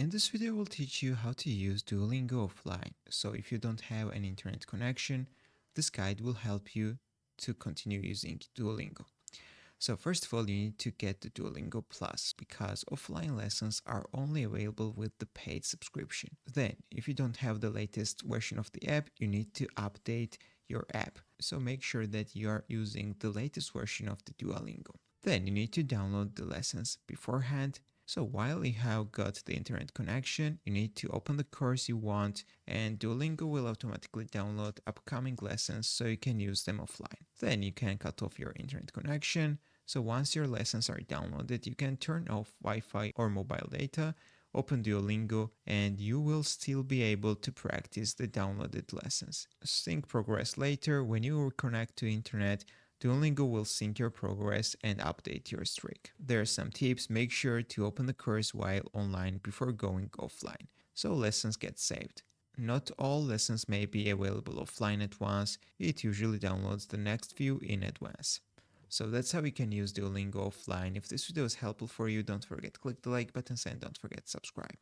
In this video, we'll teach you how to use Duolingo offline. So if you don't have an internet connection, this guide will help you to continue using Duolingo. So first of all, you need to get the Duolingo Plus because offline lessons are only available with the paid subscription. Then, if you don't have the latest version of the app, you need to update your app. So make sure that you are using the latest version of the Duolingo. Then you need to download the lessons beforehand. So while you have got the internet connection, you need to open the course you want and Duolingo will automatically download upcoming lessons so you can use them offline. Then you can cut off your internet connection. So once your lessons are downloaded, you can turn off Wi-Fi or mobile data, open Duolingo, and you will still be able to practice the downloaded lessons. Sync progress later. When you reconnect to internet, Duolingo will sync your progress and update your streak. There are some tips. Make sure to open the course while online before going offline, so lessons get saved. Not all lessons may be available offline at once. It usually downloads the next few in advance. So that's how you can use Duolingo offline. If this video is helpful for you, don't forget to click the like button and don't forget to subscribe.